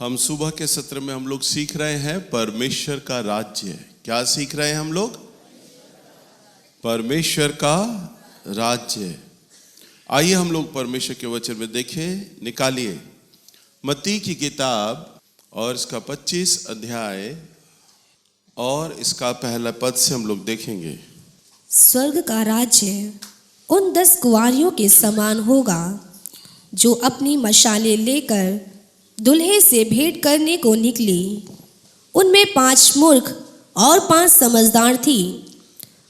हम सुबह के सत्र में हम लोग सीख रहे हैं परमेश्वर का राज्य। क्या सीख रहे हैं हम लोग? परमेश्वर का राज्य। आइए हम लोग परमेश्वर के वचन में देखें। निकालिए मत्ती की किताब और इसका 25 अध्याय और इसका पहला पद से हम लोग देखेंगे। स्वर्ग का राज्य उन 10 कुंवारियों के समान होगा जो अपनी मशालें लेकर दूल्हे से भेंट करने को निकली। उनमें 5 मूर्ख और 5 समझदार थी।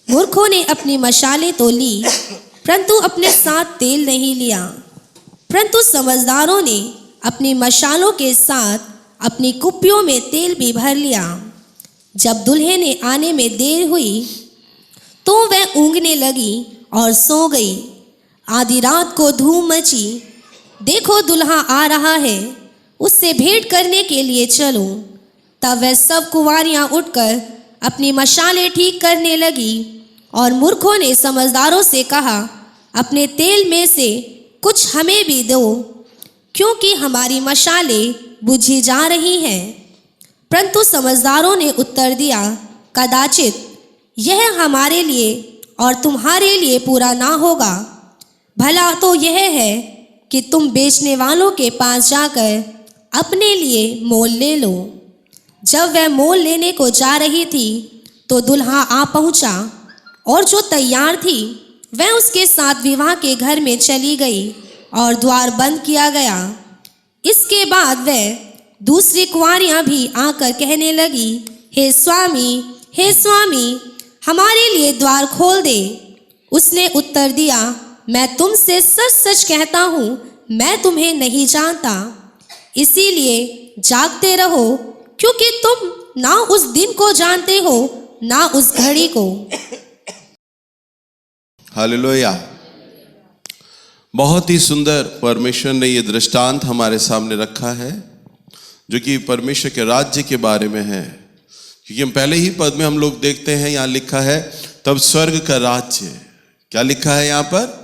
मूर्खों ने अपनी मशालें तो ली, परंतु अपने साथ तेल नहीं लिया। परंतु समझदारों ने अपनी मशालों के साथ अपनी कुप्पियों में तेल भी भर लिया। जब दूल्हे ने आने में देर हुई तो वह ऊँघने लगी और सो गई। आधी रात को धूम मची, देखो दूल्हा आ रहा है, उससे भेंट करने के लिए चलो। तब वह सब कुंवारियां उठकर अपनी मशालें ठीक करने लगी। और मूर्खों ने समझदारों से कहा, अपने तेल में से कुछ हमें भी दो, क्योंकि हमारी मशालें बुझी जा रही हैं। परंतु समझदारों ने उत्तर दिया, कदाचित यह हमारे लिए और तुम्हारे लिए पूरा ना होगा। भला तो यह है कि तुम बेचने वालों के पास जाकर अपने लिए मोल ले लो। जब वह मोल लेने को जा रही थी तो दूल्हा आ पहुंचा, और जो तैयार थी वह उसके साथ विवाह के घर में चली गई और द्वार बंद किया गया। इसके बाद वह दूसरी कुंवारियां भी आकर कहने लगी, हे स्वामी, हमारे लिए द्वार खोल दे। उसने उत्तर दिया, मैं तुमसे सच सच कहता हूँ, मैं तुम्हें नहीं जानता। इसीलिए जागते रहो, क्योंकि तुम ना उस दिन को जानते हो ना उस घड़ी को। हालेलुया। बहुत ही सुंदर परमेश्वर ने ये दृष्टांत हमारे सामने रखा है, जो कि परमेश्वर के राज्य के बारे में है। क्योंकि हम पहले ही पद में हम लोग देखते हैं, यहाँ लिखा है तब स्वर्ग का राज्य। क्या लिखा है यहाँ पर?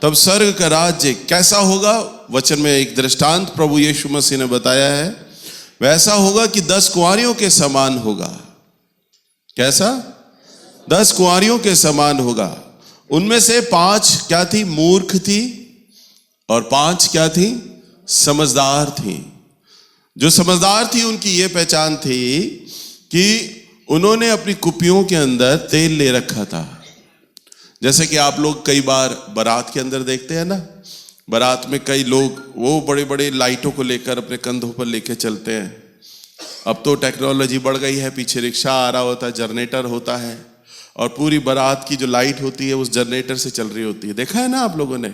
तब स्वर्ग का राज्य कैसा होगा? वचन में एक दृष्टांत प्रभु यीशु मसीह ने बताया है। वैसा होगा कि 10 कुंवारियों के समान होगा। कैसा? 10 कुंवारियों के समान होगा। उनमें से 5 क्या थी? मूर्ख थी, और 5 क्या थी? समझदार थी। जो समझदार थी उनकी ये पहचान थी कि उन्होंने अपनी कुप्पियों के अंदर तेल ले रखा था। जैसे कि आप लोग कई बार बारात के अंदर देखते हैं ना, बारात में कई लोग वो बड़े बड़े लाइटों को लेकर अपने कंधों पर लेकर चलते हैं। अब तो टेक्नोलॉजी बढ़ गई है, पीछे रिक्शा आ रहा होता है, जनरेटर होता है, और पूरी बारात की जो लाइट होती है उस जनरेटर से चल रही होती है। देखा है ना आप लोगों ने?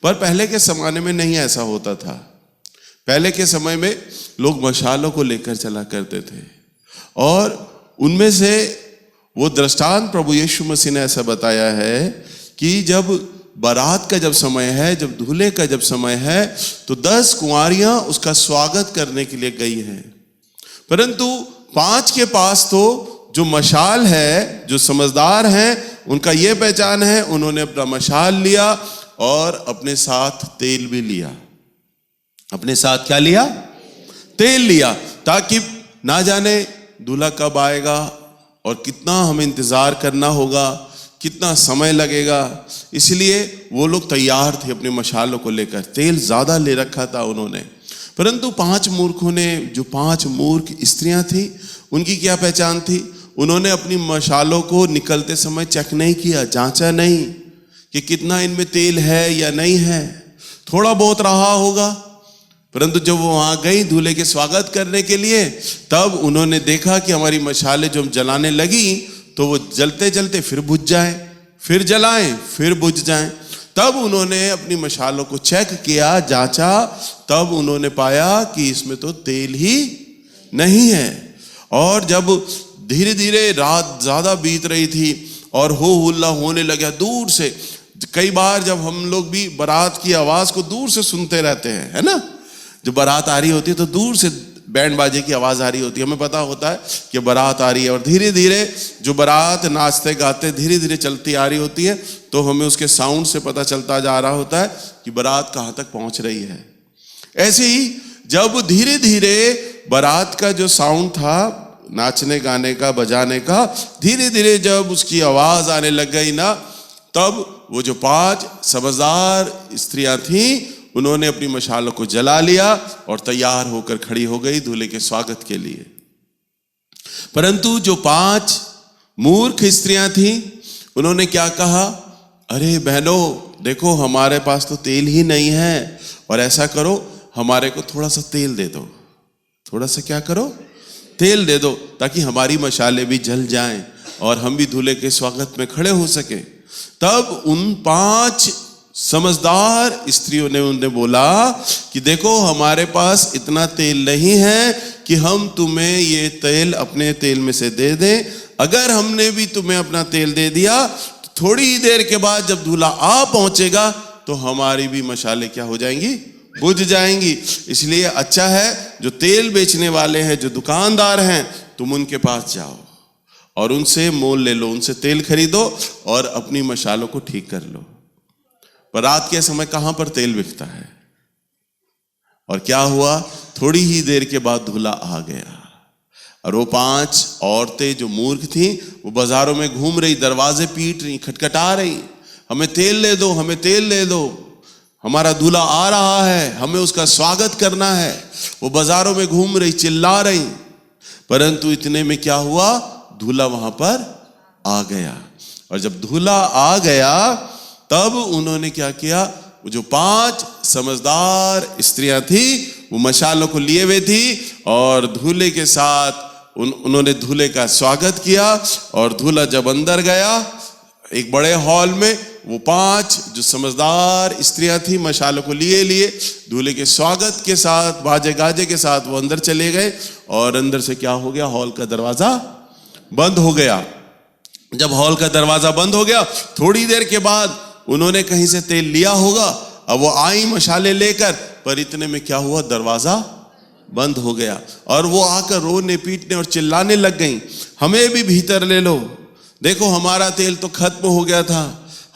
पर पहले के ज़माने में नहीं ऐसा होता था। पहले के समय में लोग मशालों को लेकर चला करते थे, और उनमें से वो दृष्टांत प्रभु यीशु मसीह ने ऐसा बताया है कि जब बारात का जब समय है, जब दूल्हे का जब समय है, तो 10 कुंवारियां उसका स्वागत करने के लिए गई हैं। परंतु 5 के पास तो जो मशाल है, जो समझदार हैं, उनका ये पहचान है, उन्होंने अपना मशाल लिया और अपने साथ तेल भी लिया। अपने साथ क्या लिया? तेल लिया, ताकि ना जाने दूल्हा कब आएगा और कितना हमें इंतजार करना होगा, कितना समय लगेगा। इसलिए वो लोग तैयार थे अपने मशालों को लेकर। तेल ज्यादा ले रखा था उन्होंने। परंतु 5 मूर्खों ने, जो 5 मूर्ख स्त्रियां थी, उनकी क्या पहचान थी? उन्होंने अपनी मशालों को निकलते समय चेक नहीं किया, जांचा नहीं कि कितना इनमें तेल है या नहीं है। थोड़ा बहुत रहा होगा, परंतु जब वो वहां गई दूल्हे के स्वागत करने के लिए, तब उन्होंने देखा कि हमारी मशालें जो जलाने लगी तो वो जलते जलते फिर बुझ जाए, फिर जलाएं, फिर बुझ जाएं। तब उन्होंने अपनी मशालों को चेक किया, जांचा, तब उन्होंने पाया कि इसमें तो तेल ही नहीं है। और जब धीरे धीरे रात ज्यादा बीत रही थी और हो हुल्ला होने लगा दूर से, कई बार जब हम लोग भी बारात की आवाज को दूर से सुनते रहते हैं, है ना? जब बारात आ रही होती है तो दूर से बैंड बाजे की आवाज आ रही होती है, हमें पता होता है कि बारात आ रही है। और धीरे धीरे जो बारात नाचते गाते धीरे धीरे चलती आ रही होती है, तो हमें उसके साउंड से पता चलता जा रहा होता है कि बारात कहाँ तक पहुंच रही है। ऐसे ही जब धीरे धीरे बारात का जो साउंड था, नाचने गाने का बजाने का, धीरे धीरे जब उसकी आवाज आने लग गई ना, तब वो जो 5 समझदार स्त्रियां थीं, उन्होंने अपनी मशालों को जला लिया और तैयार होकर खड़ी हो गई दूल्हे के स्वागत के लिए। परंतु जो 5 मूर्ख स्त्रियां थीं, उन्होंने क्या कहा, अरे बहनों देखो हमारे पास तो तेल ही नहीं है, और ऐसा करो हमारे को थोड़ा सा तेल दे दो, थोड़ा सा क्या करो, तेल दे दो, ताकि हमारी मशाले भी जल जाएं और हम भी दूल्हे के स्वागत में खड़े हो सके। तब उन 5 समझदार स्त्रियों ने उन्हें बोला कि देखो हमारे पास इतना तेल नहीं है कि हम तुम्हें ये तेल अपने तेल में से दे दें। अगर हमने भी तुम्हें अपना तेल दे दिया तो थोड़ी ही देर के बाद जब दूल्हा आ पहुंचेगा तो हमारी भी मशाले क्या हो जाएंगी, बुझ जाएंगी। इसलिए अच्छा है जो तेल बेचने वाले हैं, जो दुकानदार हैं, तुम उनके पास जाओ और उनसे मोल ले लो, उनसे तेल खरीदो और अपनी मशालों को ठीक कर लो। पर रात के समय कहां पर तेल बिकता है? और क्या हुआ, थोड़ी ही देर के बाद दूल्हा आ गया और वो 5 औरतें जो मूर्ख थीं, वो बाजारों में घूम रही, दरवाजे पीट रही, खटखटा रही, हमें तेल ले दो, हमें तेल ले दो, हमारा दूल्हा आ रहा है, हमें उसका स्वागत करना है। वो बाजारों में घूम रही, चिल्ला रही। परंतु इतने में क्या हुआ, दूल्हा वहां पर आ गया। और जब दूल्हा आ गया तब उन्होंने क्या किया, वो जो 5 समझदार स्त्रियां थी वो मशालों को लिए हुए थी और दूल्हे के साथ उन्होंने दूल्हे का स्वागत किया। और दूल्हा जब अंदर गया एक बड़े हॉल में, वो 5 जो समझदार स्त्रियां थी मशालों को लिए दूल्हे के स्वागत के साथ, बाजे गाजे के साथ वो अंदर चले गए। और अंदर से क्या हो गया, हॉल का दरवाजा बंद हो गया। जब हॉल का दरवाजा बंद हो गया, थोड़ी देर के बाद उन्होंने कहीं से तेल लिया होगा, अब वो आई मशाले लेकर, पर इतने में क्या हुआ, दरवाजा बंद हो गया। और वो आकर रोने पीटने और चिल्लाने लग गई, हमें भी भीतर ले लो, देखो हमारा तेल तो खत्म हो गया था,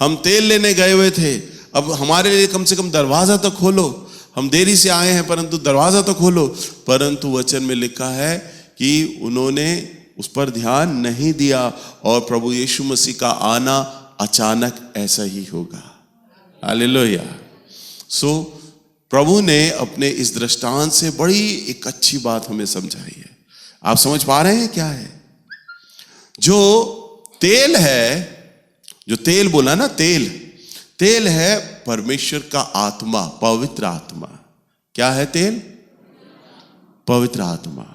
हम तेल लेने गए हुए थे, अब हमारे लिए कम से कम दरवाजा तो खोलो, हम देरी से आए हैं परंतु दरवाजा तो खोलो। परंतु वचन में लिखा है कि उन्होंने उस पर ध्यान नहीं दिया और प्रभु यीशु मसीह का आना अचानक ऐसा ही होगा। हालेलुया। सो प्रभु ने अपने इस दृष्टांत से बड़ी एक अच्छी बात हमें समझाई है। आप समझ पा रहे हैं क्या है? जो तेल है, जो तेल बोला ना, तेल है परमेश्वर का आत्मा, पवित्र आत्मा। क्या है तेल? पवित्र आत्मा।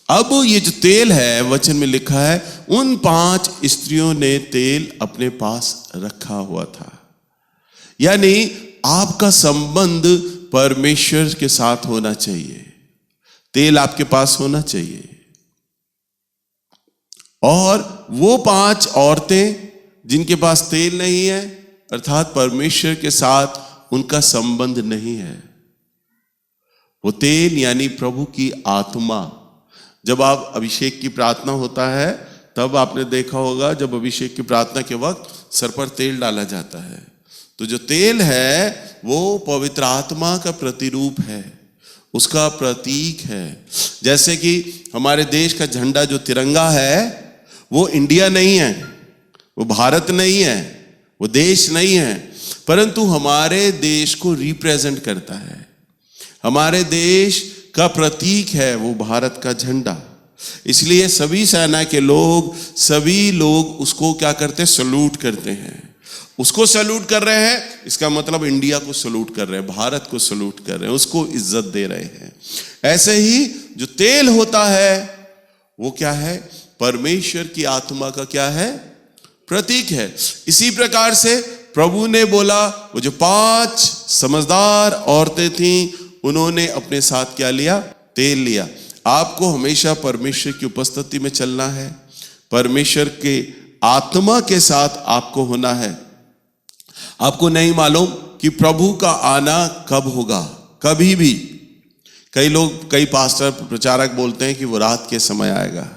अब ये जो तेल है, वचन में लिखा है, उन 5 स्त्रियों ने तेल अपने पास रखा हुआ था। यानी आपका संबंध परमेश्वर के साथ होना चाहिए, तेल आपके पास होना चाहिए। और वो 5 औरतें जिनके पास तेल नहीं है, अर्थात परमेश्वर के साथ उनका संबंध नहीं है, वो तेल यानी प्रभु की आत्मा। जब आप अभिषेक की प्रार्थना होता है तब आपने देखा होगा, जब अभिषेक की प्रार्थना के वक्त सर पर तेल डाला जाता है, तो जो तेल है वो पवित्र आत्मा का प्रतिरूप है, उसका प्रतीक है। जैसे कि हमारे देश का झंडा जो तिरंगा है, वो इंडिया नहीं है, वो भारत नहीं है, वो देश नहीं है, परंतु हमारे देश को रिप्रेजेंट करता है, हमारे देश का प्रतीक है वो भारत का झंडा। इसलिए सभी सेना के लोग, सभी लोग उसको क्या करते हैं, सल्यूट करते हैं। उसको सल्यूट कर रहे हैं, इसका मतलब इंडिया को सल्यूट कर रहे हैं, भारत को सल्यूट कर रहे हैं, उसको इज्जत दे रहे हैं। ऐसे ही जो तेल होता है वो क्या है, परमेश्वर की आत्मा का क्या है, प्रतीक है। इसी प्रकार से प्रभु ने बोला, वो जो 5 समझदार औरतें थीं, उन्होंने अपने साथ क्या लिया, तेल लिया। आपको हमेशा परमेश्वर की उपस्थिति में चलना है, परमेश्वर के आत्मा के साथ आपको होना है। आपको नहीं मालूम कि प्रभु का आना कब होगा, कभी भी। कई लोग, कई पास्टर, प्रचारक बोलते हैं कि वो रात के समय आएगा।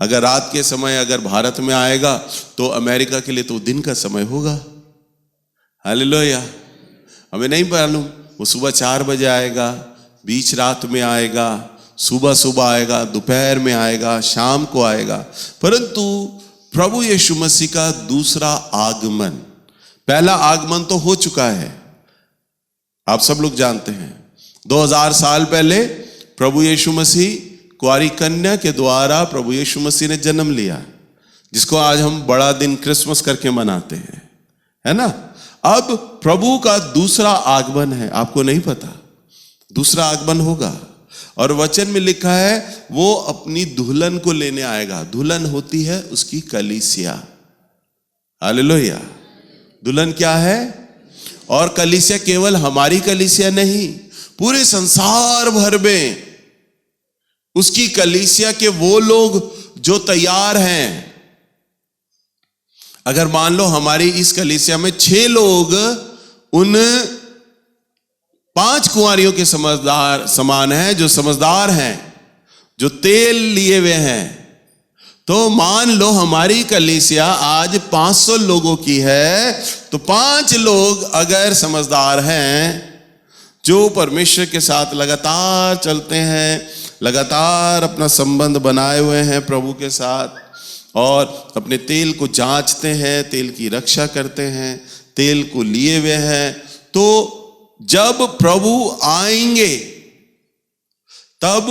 अगर रात के समय अगर भारत में आएगा तो अमेरिका के लिए तो दिन का समय होगा। हालेलुया। हमें नहीं मालूम वो सुबह 4 बजे आएगा बीच रात में आएगा, सुबह सुबह आएगा, दोपहर में आएगा, शाम को आएगा। परंतु प्रभु यीशु मसीह का दूसरा आगमन, पहला आगमन तो हो चुका है, आप सब लोग जानते हैं। 2000 साल पहले प्रभु यीशु मसीह कुंवारी कन्या के द्वारा प्रभु यीशु मसीह ने जन्म लिया, जिसको आज हम बड़ा दिन क्रिसमस करके मनाते हैं, है ना। अब प्रभु का दूसरा आगमन है, आपको नहीं पता, दूसरा आगमन होगा। और वचन में लिखा है वो अपनी दुल्हन को लेने आएगा। दुल्हन होती है उसकी कलीसिया। हालेलुया। दुल्हन क्या है? और कलीसिया केवल हमारी कलीसिया नहीं, पूरे संसार भर में उसकी कलीसिया के वो लोग जो तैयार हैं। अगर मान लो हमारी इस कलीसिया में 6 लोग उन 5 कुंवारियों के समझदार समान हैं, जो समझदार हैं, जो तेल लिए हुए हैं, तो मान लो हमारी कलीसिया आज 500 लोगों की है, तो 5 लोग अगर समझदार हैं, जो परमेश्वर के साथ लगातार चलते हैं, लगातार अपना संबंध बनाए हुए हैं प्रभु के साथ, और अपने तेल को जांचते हैं, तेल की रक्षा करते हैं, तेल को लिए हुए हैं, तो जब प्रभु आएंगे तब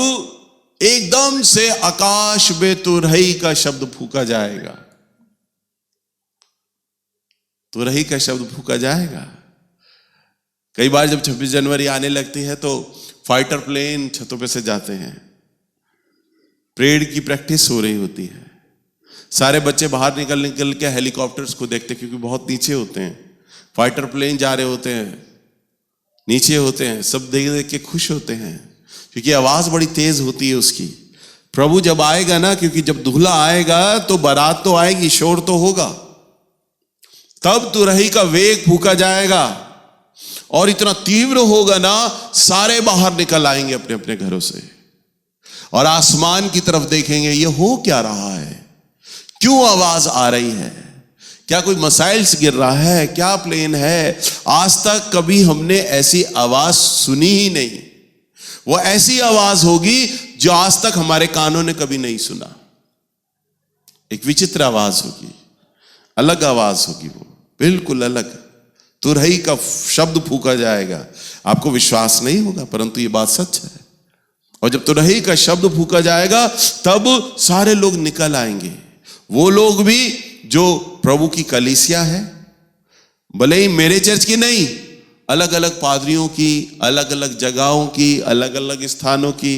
एकदम से आकाश में तुरही का शब्द फूंका जाएगा। तुरही का शब्द फूंका जाएगा। कई बार जब 26 जनवरी आने लगती है तो फाइटर प्लेन छतों पे से जाते हैं, परेड की प्रैक्टिस हो रही होती है, सारे बच्चे बाहर निकल के हेलीकॉप्टर्स को देखते हैं, क्योंकि बहुत नीचे होते हैं, फाइटर प्लेन जा रहे होते हैं, नीचे होते हैं, सब देख देख के खुश होते हैं, क्योंकि आवाज बड़ी तेज होती है उसकी। प्रभु जब आएगा ना, क्योंकि जब दूल्हा आएगा तो बारात तो आएगी, शोर तो होगा, तब तुरही का वेग फूंका जाएगा और इतना तीव्र होगा ना, सारे बाहर निकल आएंगे अपने अपने घरों से और आसमान की तरफ देखेंगे, ये हो क्या रहा है, क्यों आवाज आ रही है, क्या कोई मिसाइल्स गिर रहा है, क्या प्लेन है। आज तक कभी हमने ऐसी आवाज सुनी ही नहीं। वो ऐसी आवाज होगी जो आज तक हमारे कानों ने कभी नहीं सुना। एक विचित्र आवाज होगी, अलग आवाज होगी, वो बिल्कुल अलग। तुरही का शब्द फूंका जाएगा। आपको विश्वास नहीं होगा, परंतु ये बात सच है। और जब तुरही का शब्द फूंका जाएगा तब सारे लोग निकल आएंगे, वो लोग भी जो प्रभु की कलीसिया है, भले ही मेरे चर्च की नहीं, अलग अलग पादरियों की, अलग अलग जगहों की, अलग अलग स्थानों की।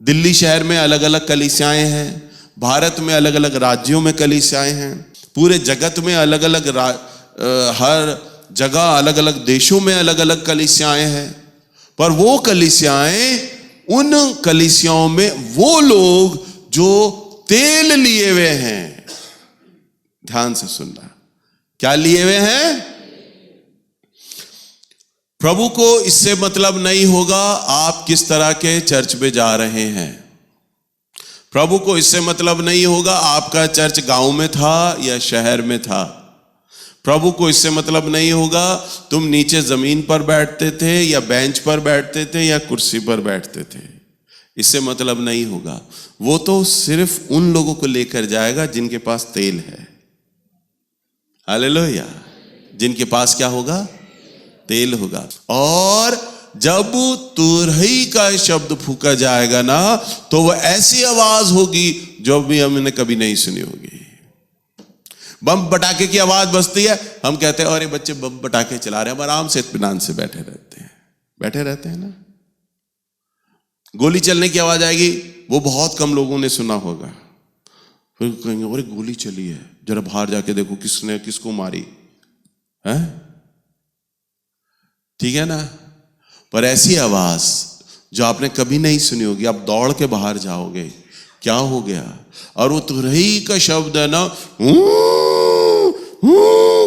दिल्ली शहर में अलग अलग कलीसियाएं हैं, भारत में अलग अलग राज्यों में कलीसियाएं हैं, पूरे जगत में अलग अलग हर जगह अलग अलग देशों में अलग अलग कलीसियाएं हैं। पर वो कलीसियाएं, उन कलीसियाओं में वो लोग जो तेल लिए हुए हैं। ध्यान से सुनना, क्या लिए हुए हैं? प्रभु को इससे मतलब नहीं होगा आप किस तरह के चर्च में जा रहे हैं। प्रभु को इससे मतलब नहीं होगा आपका चर्च गांव में था या शहर में था। प्रभु को इससे मतलब नहीं होगा तुम नीचे जमीन पर बैठते थे या बेंच पर बैठते थे या कुर्सी पर बैठते थे। इससे मतलब नहीं होगा। वो तो सिर्फ उन लोगों को लेकर जाएगा जिनके पास तेल है। हालेलुया। जिनके पास क्या होगा? तेल होगा। और जब तुरही का शब्द फूंका जाएगा ना, तो वह ऐसी आवाज होगी जो भी हमने कभी नहीं सुनी होगी। बम पटाखे की आवाज बजती है, हम कहते हैं अरे बच्चे बम पटाखे चला रहे हैं, हम आराम से इत्मीनान से बैठे रहते हैं ना। गोली चलने की आवाज आएगी, वो बहुत कम लोगों ने सुना होगा। फिर कहेंगे अरे गोली चली है, जरा बाहर जाके देखो किसने किसको मारी है। ठीक है ना। पर ऐसी आवाज जो आपने कभी नहीं सुनी होगी, आप दौड़ के बाहर जाओगे, क्या हो गया? और वो तुरही का शब्द है ना,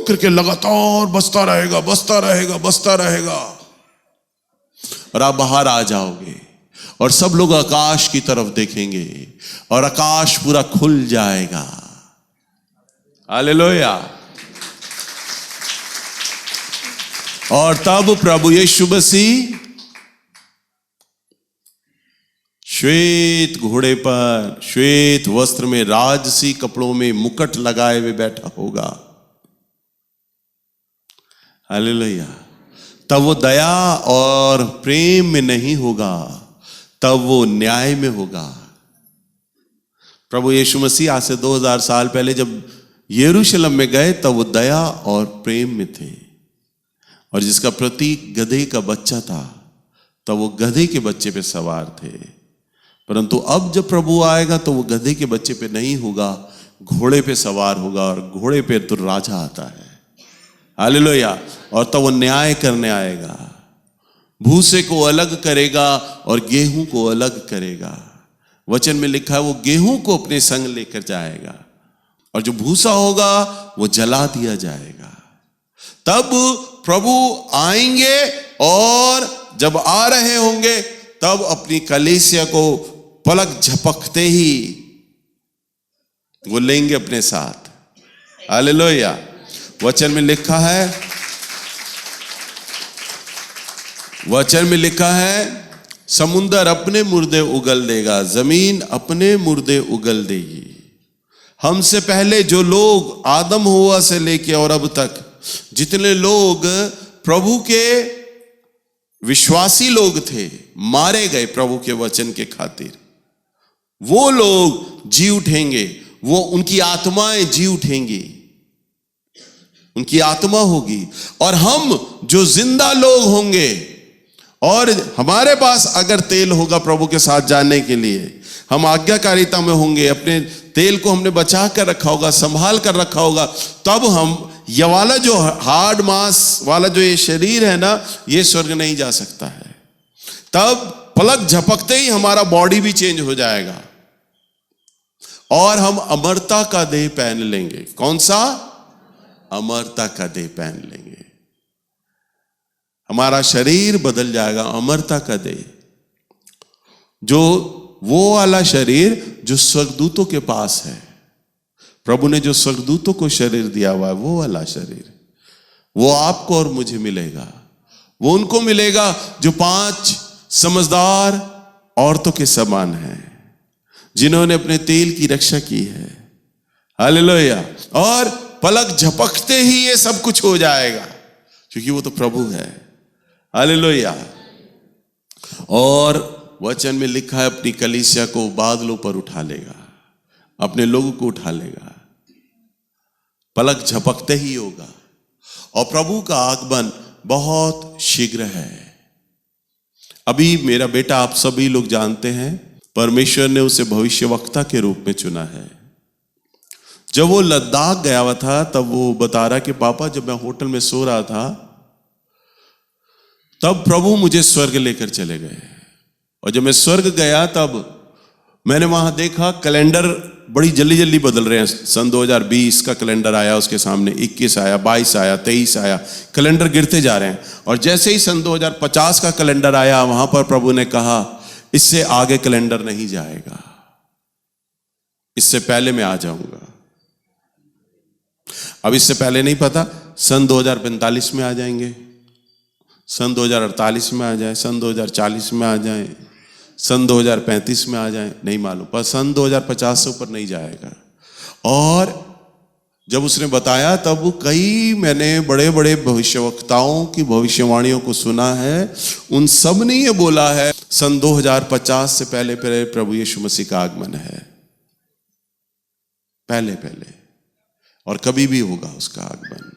करके लगातार बजता रहेगा। और आप बाहर आ जाओगे और सब लोग आकाश की तरफ देखेंगे और आकाश पूरा खुल जाएगा। हालेलुया। और तब प्रभु यीशु मसीह श्वेत घोड़े पर, श्वेत वस्त्र में, राजसी कपड़ों में, मुकुट लगाए हुए बैठा होगा। हालेलुया। तब वो दया और प्रेम में नहीं होगा, तब वो न्याय में होगा। प्रभु यीशु मसीह आज से 2000 साल पहले जब यरूशलेम में गए तब वो दया और प्रेम में थे, और जिसका प्रतीक गधे का बच्चा था तब वो गधे के बच्चे पे सवार थे। परंतु अब जब प्रभु आएगा तो वो गधे के बच्चे पे नहीं होगा, घोड़े पे सवार होगा, और घोड़े पे तो राजा आता है। हालेलुया। और तब वो न्याय करने आएगा, भूसे को अलग करेगा और गेहूं को अलग करेगा। वचन में लिखा है वो गेहूं को अपने संग लेकर जाएगा, और जो भूसा होगा वो जला दिया जाएगा। तब प्रभु आएंगे, और जब आ रहे होंगे तब अपनी कलीसिया को पलक झपकते ही वो लेंगे अपने साथ। हालेलुया। वचन में लिखा है समुंदर अपने मुर्दे उगल देगा, जमीन अपने मुर्दे उगल देगी। हमसे पहले जो लोग आदम हुआ से लेके और अब तक जितने लोग प्रभु के विश्वासी लोग थे, मारे गए प्रभु के वचन के खातिर, वो लोग जी उठेंगे। वो उनकी आत्माएं जी उठेंगी, उनकी आत्मा होगी। और हम जो जिंदा लोग होंगे, और हमारे पास अगर तेल होगा प्रभु के साथ जाने के लिए, हम आज्ञाकारिता में होंगे, अपने तेल को हमने बचा कर रखा होगा, संभाल कर रखा होगा, तब हम ये वाला जो हार्ड मांस वाला जो ये शरीर है ना, ये स्वर्ग नहीं जा सकता है। तब पलक झपकते ही हमारा बॉडी भी चेंज हो जाएगा, और हम अमरता का देह पहन लेंगे। कौन सा? अमरता का देह पहन लेंगे। हमारा शरीर बदल जाएगा, अमरता का देह, जो वो वाला शरीर जो स्वर्गदूतों के पास है। प्रभु ने जो स्वर्गदूतों को शरीर दिया हुआ है, वो वाला शरीर, वो आपको और मुझे मिलेगा। वो उनको मिलेगा जो 5 समझदार औरतों के समान है, जिन्होंने अपने तेल की रक्षा की है। हालेलुया। और पलक झपकते ही ये सब कुछ हो जाएगा, क्योंकि वो तो प्रभु है। हालेलुया। और वचन में लिखा है अपनी कलीसिया को बादलों पर उठा लेगा, अपने लोगों को उठा लेगा। पलक झपकते ही होगा, और प्रभु का आगमन बहुत शीघ्र है। अभी मेरा बेटा, आप सभी लोग जानते हैं, परमेश्वर ने उसे भविष्यवक्ता के रूप में चुना है। जब वो लद्दाख गया हुआ था तब वो बता रहा कि पापा, जब मैं होटल में सो रहा था तब प्रभु मुझे स्वर्ग लेकर चले गए, और जब मैं स्वर्ग गया तब मैंने वहां देखा कैलेंडर बड़ी जल्दी जल्दी बदल रहे हैं। सन 2020 का कैलेंडर आया, उसके सामने 21 आया, 22 आया, 23 आया, कैलेंडर गिरते जा रहे हैं। और जैसे ही सन 2050 का कैलेंडर आया, वहां पर प्रभु ने कहा इससे आगे कैलेंडर नहीं जाएगा, इससे पहले मैं आ जाऊंगा। अब इससे पहले नहीं पता, सन 2045 में आ जाएंगे, सन 2048 में आ जाए, सन 2040 में आ जाए, सन 2035 में आ जाए, नहीं मालूम, पर सन 2050 से ऊपर नहीं जाएगा। और जब उसने बताया तब कई मैंने बड़े बड़े भविष्यवक्ताओं की भविष्यवाणियों को सुना है, उन सब ने ये बोला है सन 2050 से पहले पहले प्रभु यीशु मसीह का आगमन है, पहले पहले, और कभी भी होगा उसका आगमन।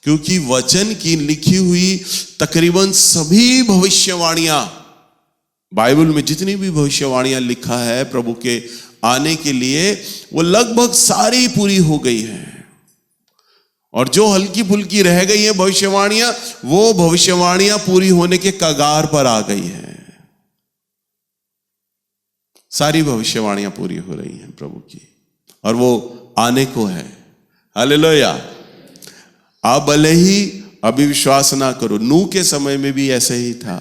क्योंकि वचन की लिखी हुई तकरीबन सभी भविष्यवाणियां, बाइबल में जितनी भी भविष्यवाणियां लिखा है प्रभु के आने के लिए, वो लगभग सारी पूरी हो गई हैं। और जो हल्की फुल्की रह गई है भविष्यवाणियां, वो भविष्यवाणियां पूरी होने के कगार पर आ गई हैं। सारी भविष्यवाणियां पूरी हो रही हैं प्रभु की, और वो आने को है। हालेलुया। आप भले ही अभी विश्वास ना करो, नूह के समय में भी ऐसे ही था।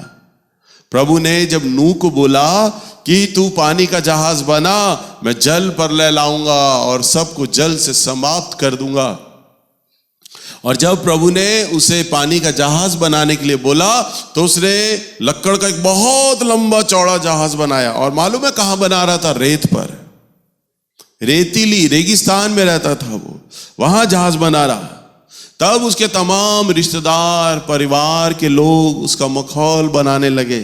प्रभु ने जब नूह को बोला कि तू पानी का जहाज बना, मैं जल पर ले लाऊंगा और सबको जल से समाप्त कर दूंगा, और जब प्रभु ने उसे पानी का जहाज बनाने के लिए बोला तो उसने लक्कड़ का एक बहुत लंबा चौड़ा जहाज बनाया। और मालूम है कहां बना रहा था? रेत पर, रेतीली रेगिस्तान में रहता था वो, वहां जहाज बना रहा। तब उसके तमाम रिश्तेदार, परिवार के लोग उसका मखौल बनाने लगे,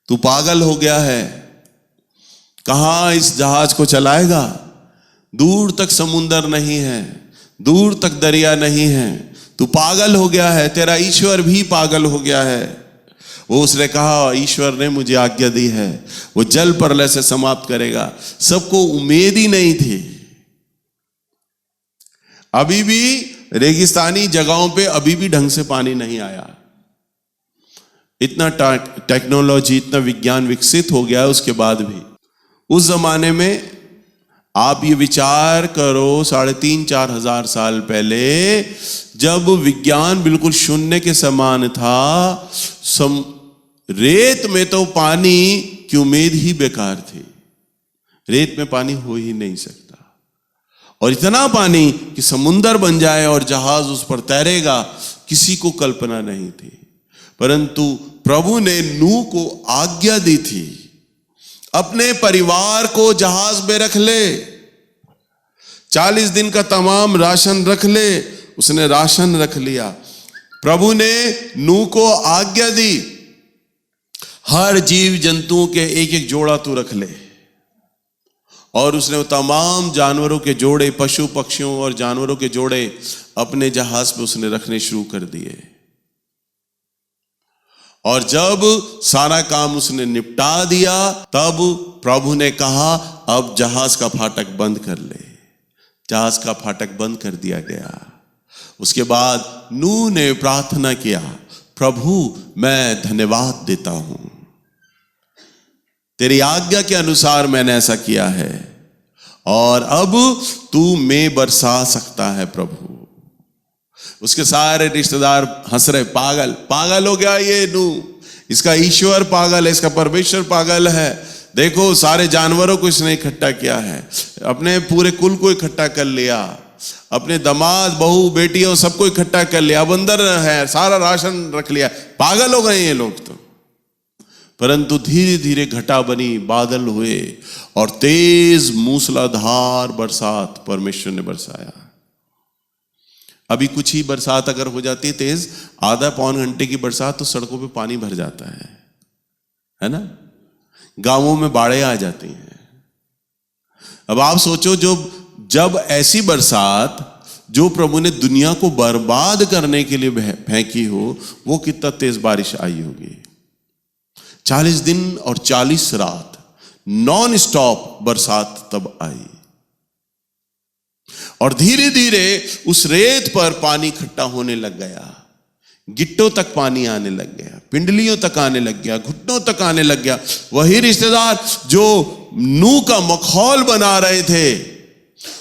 तू पागल हो गया है, कहां इस जहाज को चलाएगा? दूर तक समुंदर नहीं है, दूर तक दरिया नहीं है, तू पागल हो गया है, तेरा ईश्वर भी पागल हो गया है। वो उसने कहा, ईश्वर ने मुझे आज्ञा दी है, वो जल प्रलय से समाप्त करेगा। सबको उम्मीद ही नहीं थी। अभी भी रेगिस्तानी जगहों पे अभी भी ढंग से पानी नहीं आया। इतना टेक्नोलॉजी, इतना विज्ञान विकसित हो गया उसके बाद भी। उस जमाने में आप ये विचार करो, 3,500-4 हजार साल पहले जब विज्ञान बिल्कुल शून्य के समान था, रेत में तो पानी की उम्मीद ही बेकार थी। रेत में पानी हो ही नहीं सकता। और इतना पानी कि समुंदर बन जाए और जहाज उस पर तैरेगा, किसी को कल्पना नहीं थी। परंतु प्रभु ने नूह को आज्ञा दी थी, अपने परिवार को जहाज में रख ले, 40 दिन का तमाम राशन रख ले। उसने राशन रख लिया। प्रभु ने नूह को आज्ञा दी, हर जीव जंतुओं के एक एक जोड़ा तू रख ले। और उसने वो तमाम जानवरों के जोड़े, पशु पक्षियों और जानवरों के जोड़े अपने जहाज पे उसने रखने शुरू कर दिए। और जब सारा काम उसने निपटा दिया, तब प्रभु ने कहा, अब जहाज का फाटक बंद कर ले। जहाज का फाटक बंद कर दिया गया। उसके बाद नूह ने प्रार्थना किया, प्रभु मैं धन्यवाद देता हूं, तेरी आज्ञा के अनुसार मैंने ऐसा किया है, और अब तू में बरसा सकता है प्रभु। उसके सारे रिश्तेदार हंस रहे, पागल पागल हो गया ये नूह, इसका ईश्वर पागल है, इसका परमेश्वर पागल है। देखो सारे जानवरों को इसने इकट्ठा किया है, अपने पूरे कुल को इकट्ठा कर लिया, अपने दामाद, बहू, बेटियों सबको इकट्ठा कर लिया, अब अंदर है, सारा राशन रख लिया। पागल हो गए ये लोग तो। परंतु धीरे धीरे घटा बनी, बादल हुए और तेज मूसलाधार बरसात परमेश्वर ने बरसाया। अभी कुछ ही बरसात अगर हो जाती है तेज, आधा पौन घंटे की बरसात, तो सड़कों पे पानी भर जाता है ना? गांवों में बाढ़ें आ जाती हैं। अब आप सोचो, जब ऐसी बरसात जो प्रभु ने दुनिया को बर्बाद करने के लिए फेंकी हो, वो कितना तेज बारिश आई होगी। 40 दिन और 40 रात नॉन स्टॉप बरसात तब आई। और धीरे धीरे उस रेत पर पानी इकट्ठा होने लग गया, गिट्टों तक पानी आने लग गया, पिंडलियों तक आने लग गया, घुटनों तक आने लग गया। वही रिश्तेदार जो नूह का मखौल बना रहे थे,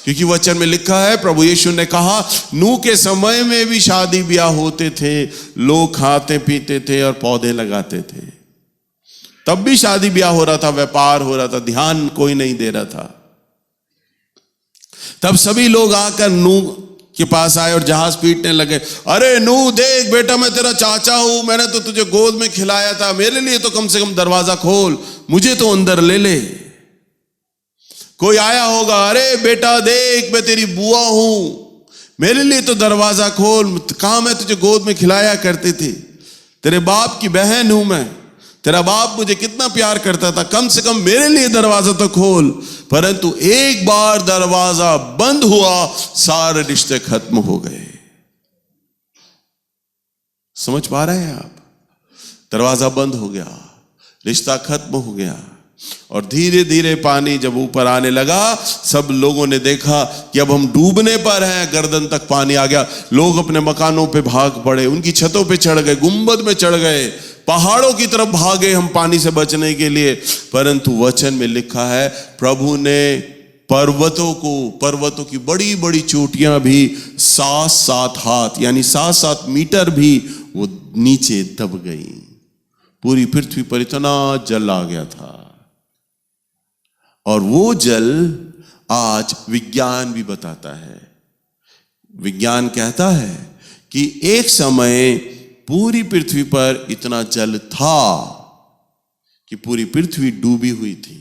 क्योंकि वचन में लिखा है, प्रभु यीशु ने कहा, नूह के समय में भी शादी ब्याह होते थे, लोग खाते पीते थे और पौधे लगाते थे। तब भी शादी ब्याह हो रहा था, व्यापार हो रहा था, ध्यान कोई नहीं दे रहा था। तब सभी लोग आकर नूह के पास आए और जहाज पीटने लगे। अरे नूह देख बेटा, मैं तेरा चाचा हूं, मैंने तो तुझे गोद में खिलाया था, मेरे लिए तो कम से कम दरवाजा खोल, मुझे तो अंदर ले ले। कोई आया होगा, अरे बेटा देख मैं तेरी बुआ हूं, मेरे लिए तो दरवाजा खोल, कहां मैं तुझे गोद में खिलाया करती थी, तेरे बाप की बहन हूं मैं, तेरा बाप मुझे कितना प्यार करता था, कम से कम मेरे लिए दरवाजा तो खोल। परंतु एक बार दरवाजा बंद हुआ, सारे रिश्ते खत्म हो गए। समझ पा रहे हैं आप? दरवाजा बंद हो गया, रिश्ता खत्म हो गया। और धीरे धीरे पानी जब ऊपर आने लगा, सब लोगों ने देखा कि अब हम डूबने पर हैं, गर्दन तक पानी आ गया। लोग अपने मकानों पे भाग पड़े, उनकी छतों पे चढ़ गए, गुंबद में चढ़ गए, पहाड़ों की तरफ भागे हम पानी से बचने के लिए। परंतु वचन में लिखा है, प्रभु ने पर्वतों की बड़ी बड़ी चोटियां भी 7-7 हाथ यानी 7-7 मीटर भी वो नीचे दब गई। पूरी पृथ्वी पर इतना जल आ गया था। और वो जल आज विज्ञान भी बताता है, विज्ञान कहता है कि एक समय पूरी पृथ्वी पर इतना जल था कि पूरी पृथ्वी डूबी हुई थी।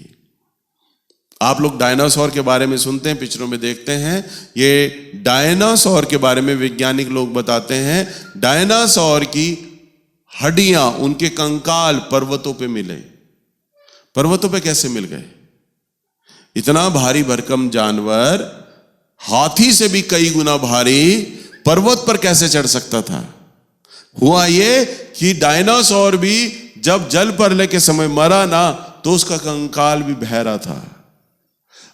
आप लोग डायनासोर के बारे में सुनते हैं, पिक्चरों में देखते हैं। ये डायनासोर के बारे में वैज्ञानिक लोग बताते हैं, डायनासोर की हड्डियां, उनके कंकाल पर्वतों पे मिले। पर्वतों पे कैसे मिल गए? इतना भारी भरकम जानवर, हाथी से भी कई गुना भारी, पर्वत पर कैसे चढ़ सकता था? हुआ ये कि डायनासोर भी जब जल प्रलय के समय मरा ना, तो उसका कंकाल भी बह रहा था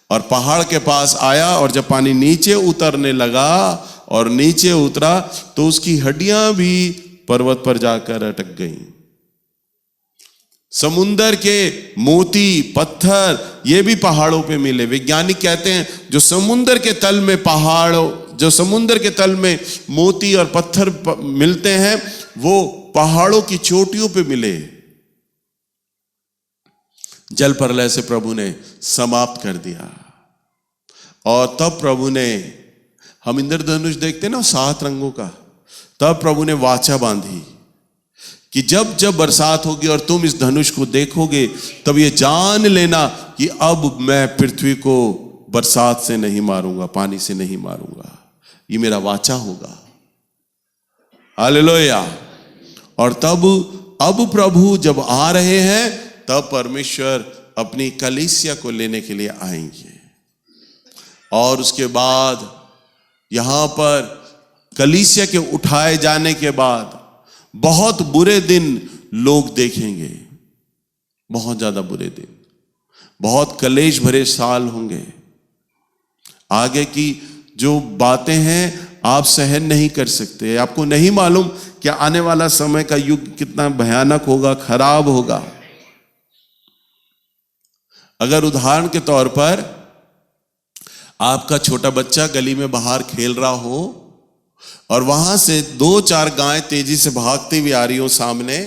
और पहाड़ के पास आया, और जब पानी नीचे उतरने लगा और नीचे उतरा तो उसकी हड्डियां भी पर्वत पर जाकर अटक गईं। समुंदर के मोती, पत्थर, ये भी पहाड़ों पे मिले। वैज्ञानिक कहते हैं जो समुंदर के तल में जो समुंदर के तल में मोती और पत्थर मिलते हैं, वो पहाड़ों की चोटियों पे मिले। जल प्रलय से प्रभु ने समाप्त कर दिया। और तब प्रभु ने, हम इंद्रधनुष देखते हैं ना 7 रंगों का, तब प्रभु ने वाचा बांधी कि जब जब बरसात होगी और तुम इस धनुष को देखोगे, तब ये जान लेना कि अब मैं पृथ्वी को बरसात से नहीं मारूंगा, पानी से नहीं मारूंगा। ये मेरा वाचा होगा। हालेलुया। और तब अब प्रभु जब आ रहे हैं, तब परमेश्वर अपनी कलीसिया को लेने के लिए आएंगे। और उसके बाद यहां पर कलीसिया के उठाए जाने के बाद बहुत बुरे दिन लोग देखेंगे, बहुत ज्यादा बुरे दिन, बहुत कलेश भरे साल होंगे। आगे की जो बातें हैं आप सहन नहीं कर सकते। आपको नहीं मालूम कि आने वाला समय का युग कितना भयानक होगा, खराब होगा। अगर उदाहरण के तौर पर आपका छोटा बच्चा गली में बाहर खेल रहा हो और वहां से 2-4 गायें तेजी से भागती हुई आ रही हो सामने,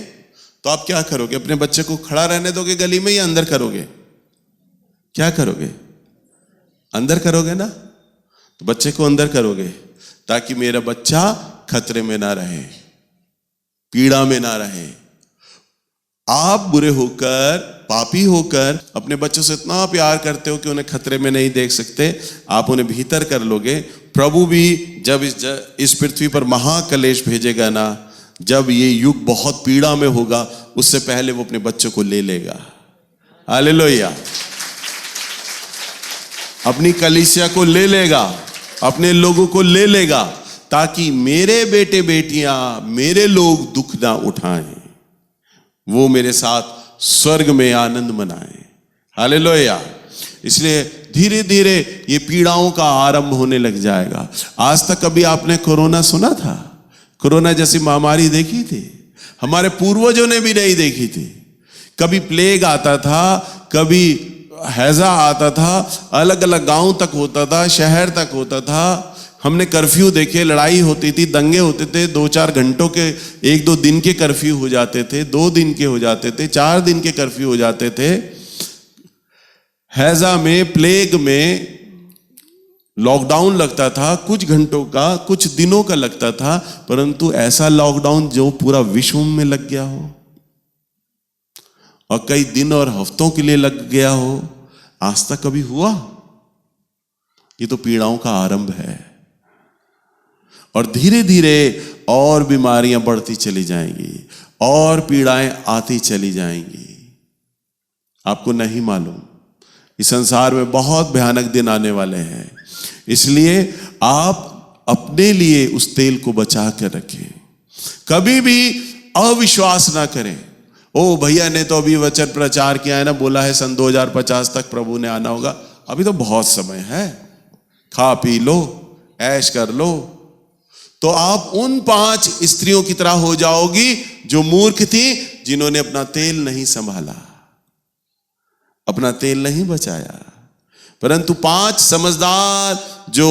तो आप क्या करोगे? अपने बच्चे को खड़ा रहने दोगे गली में या अंदर करोगे? क्या करोगे? अंदर करोगे ना? तो बच्चे को अंदर करोगे ताकि मेरा बच्चा खतरे में ना रहे, पीड़ा में ना रहे। आप बुरे होकर, पापी होकर अपने बच्चों से इतना प्यार करते हो कि उन्हें खतरे में नहीं देख सकते, आप उन्हें भीतर कर लोगे। प्रभु भी जब इस पृथ्वी पर महाकलेश भेजेगा ना, जब ये युग बहुत पीड़ा में होगा, उससे पहले वो अपने बच्चों को ले लेगा। हालेलुया। अपनी कलीसिया को ले लेगा, अपने लोगों को ले लेगा, ताकि मेरे बेटे बेटियां, मेरे लोग दुख ना उठाएं, वो मेरे साथ स्वर्ग में आनंद मनाएं। हालेलुया। इसलिए धीरे धीरे ये पीड़ाओं का आरंभ होने लग जाएगा। आज तक कभी आपने कोरोना सुना था? कोरोना जैसी महामारी देखी थी? हमारे पूर्वजों ने भी नहीं देखी थी। कभी प्लेग आता था, कभी हैजा आता था, अलग अलग गांव तक होता था, शहर तक होता था। हमने कर्फ्यू देखे, लड़ाई होती थी, दंगे होते थे, 2-4 घंटों के, 1-2 दिन के कर्फ्यू हो जाते थे, 2 दिन के हो जाते थे, 4 दिन के कर्फ्यू हो जाते थे। हैजा में, प्लेग में लॉकडाउन लगता था, कुछ घंटों का, कुछ दिनों का लगता था, परंतु ऐसा लॉकडाउन जो पूरा विश्व में लग गया हो और कई दिन और हफ्तों के लिए लग गया हो, आज तक कभी हुआ? ये तो पीड़ाओं का आरंभ है। और धीरे धीरे और बीमारियां बढ़ती चली जाएंगी और पीड़ाएं आती चली जाएंगी। आपको नहीं मालूम, इस संसार में बहुत भयानक दिन आने वाले हैं। इसलिए आप अपने लिए उस तेल को बचा कर रखें। कभी भी अविश्वास ना करें। ओ भैया ने तो अभी वचन प्रचार किया है ना, बोला है सन 2050 तक प्रभु ने आना होगा। अभी तो बहुत समय है, खा पी लो, ऐश कर लो। तो आप उन 5 स्त्रियों की तरह हो जाओगी जो मूर्ख थी, जिन्होंने अपना तेल नहीं संभाला, अपना तेल नहीं बचाया। परंतु 5 समझदार जो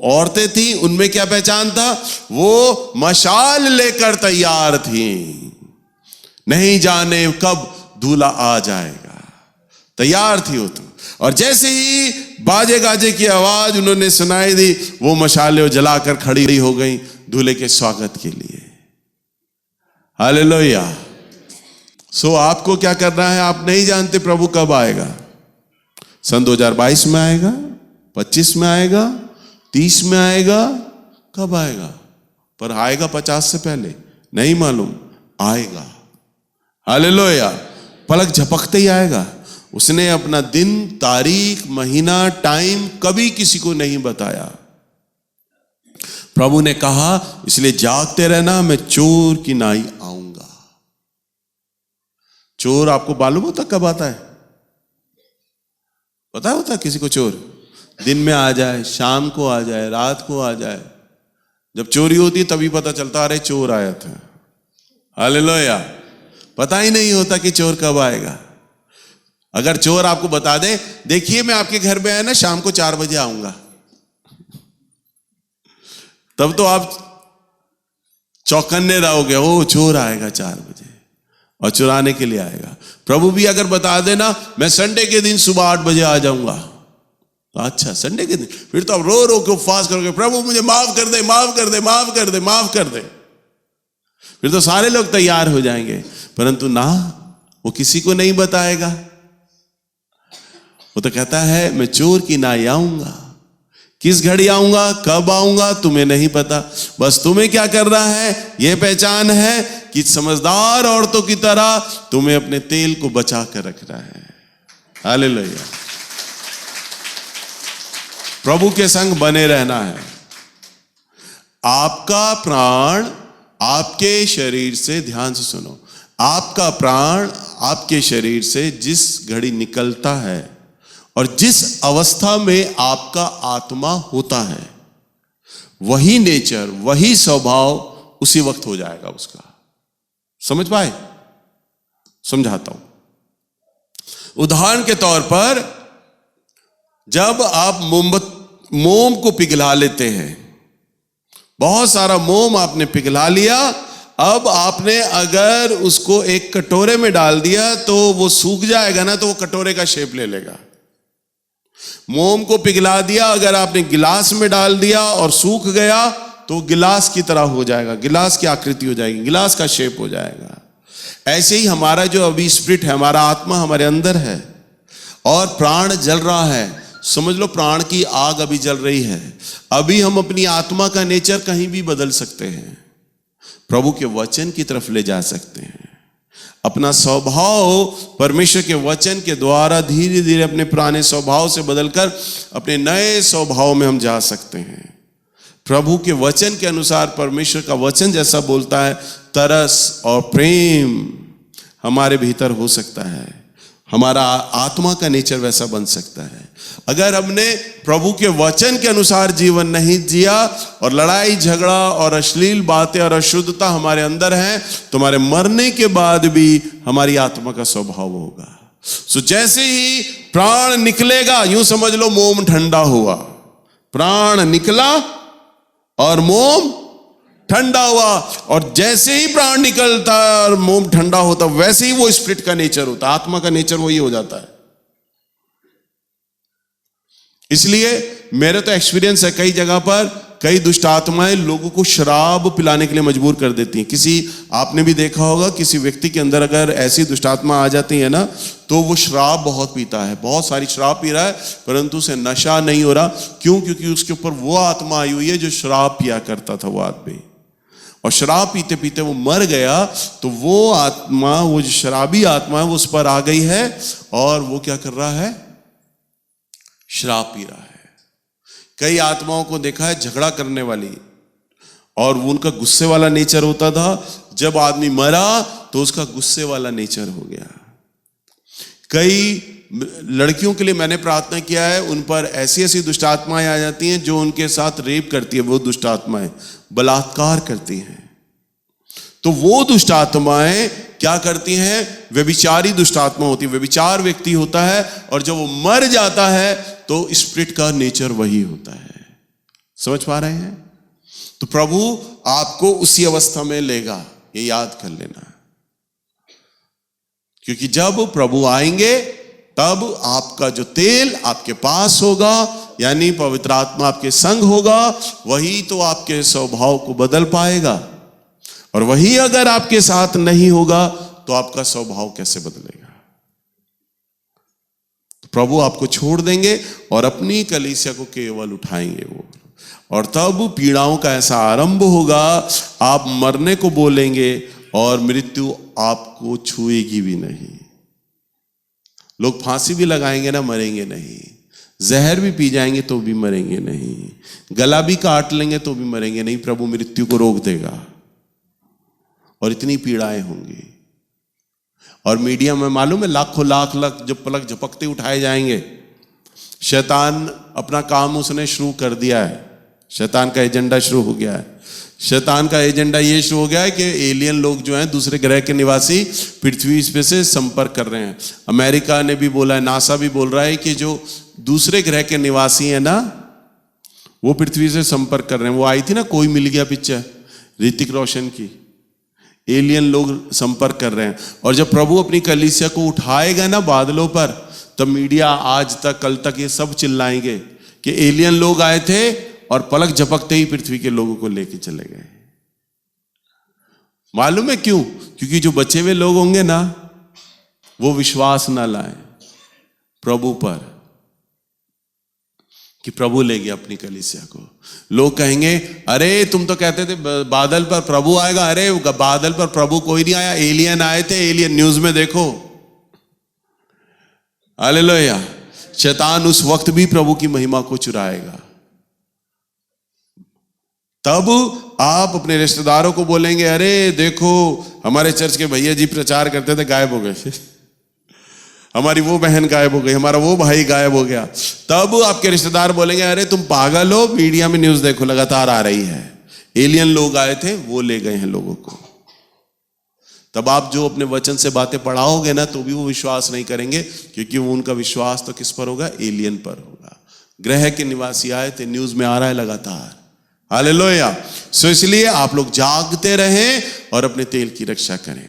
औरतें थी, उनमें क्या पहचान था? वो मशाल लेकर तैयार थी, नहीं जाने कब दूल्हा आ जाएगा, तैयार थी वो तो। और जैसे ही बाजे गाजे की आवाज उन्होंने सुनाई दी, वो मशालें जलाकर खड़ी हो गई। दूल्हे के स्वागत के लिए। हालेलुया। सो आपको क्या करना है? आप नहीं जानते प्रभु कब आएगा। सन 2022 में आएगा, 25 में आएगा, 30 में आएगा, कब आएगा? पर आएगा 50 से पहले नहीं मालूम, आएगा। हालेलुया। पलक झपकते ही आएगा। उसने अपना दिन, तारीख, महीना, टाइम कभी किसी को नहीं बताया। प्रभु ने कहा, इसलिए जागते रहना, मैं चोर की नाई आऊंगा। चोर आपको मालूम होता कब आता है? पता होता किसी को? चोर दिन में आ जाए, शाम को आ जाए, रात को आ जाए। जब चोरी होती है तभी पता चलता, अरे चोर आया था। हालेलुया। पता ही नहीं होता कि चोर कब आएगा। अगर चोर आपको बता दे, देखिए मैं आपके घर में आया ना, शाम को 4 बजे आऊंगा, तब तो आप चौकन्ने रहोगे, ओ चोर आएगा 4 बजे और चुराने के लिए आएगा। प्रभु भी अगर बता देना, मैं संडे के दिन सुबह 8 बजे आ जाऊंगा, तो अच्छा संडे के दिन, फिर तो आप रो रो के उपवास करोगे, प्रभु मुझे माफ कर दे, माफ कर दे, माफ कर दे, माफ कर दे। फिर तो सारे लोग तैयार हो जाएंगे, परंतु ना, वो किसी को नहीं बताएगा। वो तो कहता है, मैं चोर की नाई आऊंगा। किस घड़ी आऊंगा, कब आऊंगा, तुम्हें नहीं पता। बस तुम्हें क्या करना है, यह पहचान है कि समझदार औरतों की तरह तुम्हें अपने तेल को बचा कर रखना है। हालेलुया। प्रभु के संग बने रहना है। आपका प्राण आपके शरीर से, ध्यान से सुनो, आपका प्राण आपके शरीर से जिस घड़ी निकलता है और जिस अवस्था में आपका आत्मा होता है, वही नेचर, वही स्वभाव उसी वक्त हो जाएगा उसका। समझ पाए? समझाता हूं। उदाहरण के तौर पर, जब आप मोम को पिघला लेते हैं, बहुत सारा मोम आपने पिघला लिया, अब आपने अगर उसको एक कटोरे में डाल दिया तो वो सूख जाएगा ना, तो वो कटोरे का शेप ले लेगा। मोम को पिघला दिया, अगर आपने गिलास में डाल दिया और सूख गया तो गिलास की तरह हो जाएगा, गिलास की आकृति हो जाएगी, गिलास का शेप हो जाएगा। ऐसे ही हमारा जो अभी स्पिरिट है, हमारा आत्मा हमारे अंदर है और प्राण जल रहा है। समझ लो, प्राण की आग अभी जल रही है। अभी हम अपनी आत्मा का नेचर कहीं भी बदल सकते हैं, प्रभु के वचन की तरफ ले जा सकते हैं। अपना स्वभाव परमेश्वर के वचन के द्वारा धीरे धीरे अपने पुराने स्वभाव से बदलकर अपने नए स्वभाव में हम जा सकते हैं। प्रभु के वचन के अनुसार, परमेश्वर का वचन जैसा बोलता है, तरस और प्रेम हमारे भीतर हो सकता है। हमारा आत्मा का नेचर वैसा बन सकता है। अगर हमने प्रभु के वचन के अनुसार जीवन नहीं जिया और लड़ाई झगड़ा और अश्लील बातें और अशुद्धता हमारे अंदर है, तो हमारे मरने के बाद भी हमारी आत्मा का स्वभाव होगा। सो जैसे ही प्राण निकलेगा, यूं समझ लो मोम ठंडा हुआ, प्राण निकला और मोम ठंडा हुआ, और जैसे ही प्राण निकलता और मोम ठंडा होता, वैसे ही वो स्पिरिट का नेचर होता, आत्मा का नेचर वही हो जाता है। इसलिए मेरे तो एक्सपीरियंस है, कई जगह पर कई दुष्ट आत्माएं लोगों को शराब पिलाने के लिए मजबूर कर देती हैं। आपने भी देखा होगा, किसी व्यक्ति के अंदर अगर ऐसी दुष्ट आत्मा आ जाती है ना, तो वो शराब बहुत पीता है, बहुत सारी शराब पी रहा है, परंतु उसे नशा नहीं हो रहा। क्यों? क्योंकि उसके ऊपर वो आत्मा आई हुई है जो शराब पिया करता था वो आदमी, और शराब पीते पीते वो मर गया। तो वो आत्मा, वो जो शराबी आत्मा है, वो उस पर आ गई है और वो क्या कर रहा है? शराब पी रहा है। कई आत्माओं को देखा है झगड़ा करने वाली, और वो उनका गुस्से वाला नेचर होता था। जब आदमी मरा तो उसका गुस्से वाला नेचर हो गया। कई लड़कियों के लिए मैंने प्रार्थना किया है, उन पर ऐसी ऐसी दुष्ट आत्माएं आ जाती हैं जो उनके साथ रेप करती है, वो दुष्ट आत्माएं बलात्कार करती हैं। तो वो दुष्ट आत्माएं क्या करती हैं? व्यभिचारी दुष्ट आत्मा होती है, व्यभिचार व्यक्ति होता है, और जब वो मर जाता है तो स्पिरिट का नेचर वही होता है। समझ पा रहे हैं? तो प्रभु आपको उसी अवस्था में लेगा, ये याद कर लेना, क्योंकि जब प्रभु आएंगे तब आपका जो तेल आपके पास होगा, यानी पवित्र आत्मा आपके संग होगा, वही तो आपके स्वभाव को बदल पाएगा। और वही अगर आपके साथ नहीं होगा तो आपका स्वभाव कैसे बदलेगा? तो प्रभु आपको छोड़ देंगे और अपनी कलीसिया को केवल उठाएंगे वो, और तब पीड़ाओं का ऐसा आरंभ होगा, आप मरने को बोलेंगे और मृत्यु आपको छुएगी भी नहीं। लोग फांसी भी लगाएंगे ना, मरेंगे नहीं। जहर भी पी जाएंगे तो भी मरेंगे नहीं। गला भी काट लेंगे तो भी मरेंगे नहीं। प्रभु मृत्यु को रोक देगा और इतनी पीड़ाएं होंगी। और मीडिया में मालूम है लाखों लाख जब पलक झपकते उठाए जाएंगे। शैतान अपना काम उसने शुरू कर दिया है। शैतान का एजेंडा शुरू हो गया है। शैतान का एजेंडा ये शुरू हो गया है कि एलियन लोग जो हैं, दूसरे ग्रह के निवासी पृथ्वी पे से संपर्क कर रहे हैं। अमेरिका ने भी बोला है, नासा भी बोल रहा है कि जो दूसरे ग्रह के निवासी हैं ना, वो पृथ्वी से संपर्क कर रहे हैं। वो आई थी ना कोई मिल गया पिक्चर, ऋतिक रोशन की। एलियन लोग संपर्क कर रहे हैं। और जब प्रभु अपनी कलीसिया को उठाएगा ना बादलों पर, तब मीडिया आज तक कल तक ये सब चिल्लाएंगे कि एलियन लोग आए थे और पलक झपकते ही पृथ्वी के लोगों को लेके चले गए। मालूम है क्यों? क्योंकि जो बचे हुए लोग होंगे ना, वो विश्वास ना लाए प्रभु पर कि प्रभु ले गया अपनी कलीसिया को। लोग कहेंगे, अरे तुम तो कहते थे बादल पर प्रभु आएगा। अरे बादल पर प्रभु कोई नहीं आया, एलियन आए थे। एलियन न्यूज में देखो। हालेलुया। शैतान उस वक्त भी प्रभु की महिमा को चुराएगा। तब आप अपने रिश्तेदारों को बोलेंगे, अरे देखो हमारे चर्च के भैया जी प्रचार करते थे, गायब हो गए। हमारी वो बहन गायब हो गई, हमारा वो भाई गायब हो गया। तब आपके रिश्तेदार बोलेंगे, अरे तुम पागल हो, मीडिया में न्यूज देखो लगातार आ रही है, एलियन लोग आए थे, वो ले गए हैं लोगों को। तब आप जो अपने वचन से बातें पढ़ाओगे ना, तो भी वो विश्वास नहीं करेंगे, क्योंकि वो उनका विश्वास तो किस पर होगा? एलियन पर होगा। ग्रह के निवासी आए थे, न्यूज में आ रहा है लगातार। हालेलुया। सो इसलिए आप लोग जागते रहें और अपने तेल की रक्षा करें।